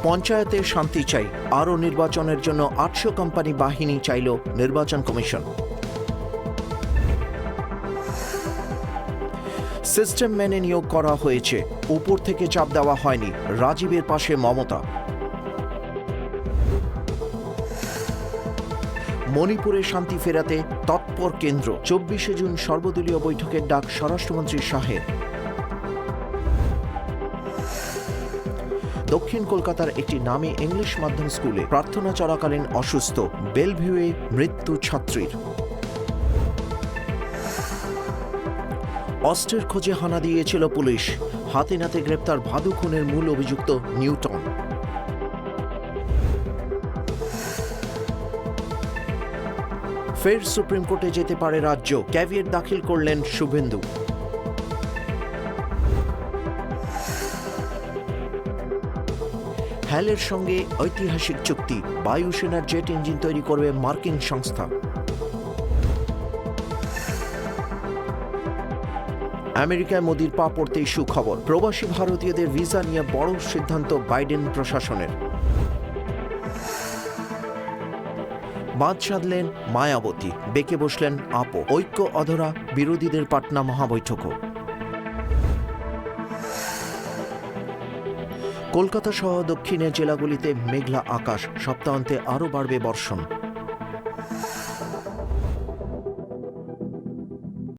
পঞ্চায়েতে শান্তি চাই, আরও নির্বাচনের জন্য ৮০০ কোম্পানি বাহিনী চাইল নির্বাচন কমিশন। সিস্টেম মেনে নিয়োগ করা হয়েছে, উপর থেকে চাপ দেওয়া হয়নি, রাজীবের পাশে মমতা। মণিপুরে শান্তি ফেরাতে তৎপর কেন্দ্র, ২৪শে জুন সর্বদলীয় বৈঠকের ডাক স্বরাষ্ট্রমন্ত্রী শাহের। দক্ষিণ কলকাতার একটি নামী ইংলিশ মাধ্যম স্কুলে প্রার্থনা চলাকালীন অসুস্থ, বেলভিউয়ে মৃত্যু ছাত্রীর। অস্ত্রের খোঁজে হানা দিয়েছিল পুলিশ, হাতে নাতে গ্রেপ্তার ভাদু খুনের মূল অভিযুক্ত নিউটন। ফের সুপ্রিম কোর্টে যেতে পারে রাজ্য, ক্যাভিয়েট দাখিল করলেন শুভেন্দু। হ্যালের সঙ্গে ঐতিহাসিক চুক্তি, বায়ুসেনার জেট ইঞ্জিন তৈরি করবে মার্কিন সংস্থা। আমেরিকায় মোদির পা পড়তেই সুখবর, প্রবাসী ভারতীয়দের ভিসা নিয়ে বড় সিদ্ধান্ত বাইডেন প্রশাসনের। বাদ সাধলেন মায়াবতী, বেঁকে বসলেন আপো, ঐক্য অধরা বিরোধীদের পাটনা মহাবৈঠকও। কলকাতা সহ দক্ষিণের জেলাগুলিতে মেঘলা আকাশ, সপ্তাহান্তে আরও বাড়বে বর্ষণ।